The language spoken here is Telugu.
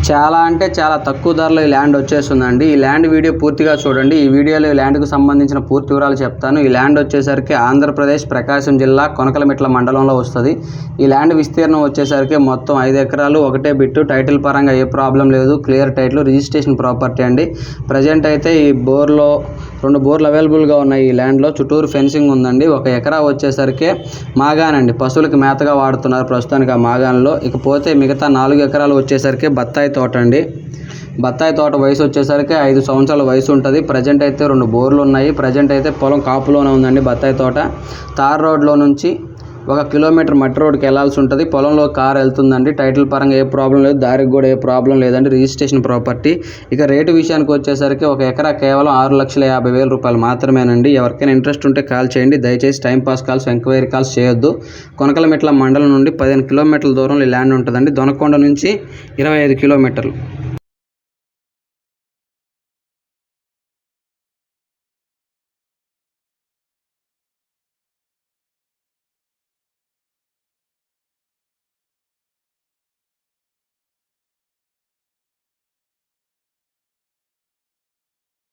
చాలా అంటే చాలా తక్కువ ధరలో ఈ ల్యాండ్ వచ్చేస్తుందండి. ఈ ల్యాండ్ వీడియో పూర్తిగా చూడండి. ఈ వీడియోలో ఈ ల్యాండ్కు సంబంధించిన పూర్తి వివరాలు చెప్తాను. ఈ ల్యాండ్ వచ్చేసరికి ఆంధ్రప్రదేశ్ ప్రకాశం జిల్లా కొనకలమెట్ల మండలంలో వస్తుంది. ఈ ల్యాండ్ విస్తీర్ణం వచ్చేసరికి మొత్తం 5 ఎకరాలు, ఒకటే బిట్టు. టైటిల్ పరంగా ఏ ప్రాబ్లం లేదు, క్లియర్ టైటిల్, రిజిస్ట్రేషన్ ప్రాపర్టీ అండి. ప్రజెంట్ అయితే ఈ బోర్లో 2 బోర్లు అవైలబుల్గా ఉన్నాయి. ఈ ల్యాండ్లో చుట్టూరు ఫెన్సింగ్ ఉందండి. 1 ఎకరా వచ్చేసరికి మాగానండి, పశువులకి మేతగా వాడుతున్నారు ప్రస్తుతానికి ఆ మాగాన్లో. ఇకపోతే మిగతా 4 ఎకరాలు వచ్చేసరికి బత్తాయి తోట అండి. బత్తాయి తోట వయసు వచ్చేసరికి 5 సంవత్సరాల వయసు ఉంటుంది. ప్రజెంట్ అయితే 2 బోర్లు ఉన్నాయి. ప్రజెంట్ అయితే పొలం కాపులోనే ఉందండి బత్తాయి తోట. తార్ రోడ్లో నుంచి 1 కిలోమీటర్ మట్టి రోడ్కి వెళ్లాల్సి ఉంటుంది. పొలంలో కారు వెళ్తుందండి. టైటిల్ పరంగా ఏ ప్రాబ్లం లేదు, దారికి కూడా ఏ ప్రాబ్లం లేదండి. Registration property. ఇక రేటు విషయానికి వచ్చేసరికి 1 ఎకరా కేవలం 6,50,000 రూపాయలు మాత్రమేనండి. ఎవరికైనా ఇంట్రెస్ట్ ఉంటే కాల్ చేయండి. దయచేసి టైంపాస్ కాల్స్, ఎంక్వైరీ కాల్స్ చేయొద్దు. కొనకలమెట్ల మండలం నుండి 15 కిలోమీటర్ల దూరంలో ఈ ల్యాండ్ ఉంటుందండి. దొనకొండ నుంచి 25 కిలోమీటర్లు.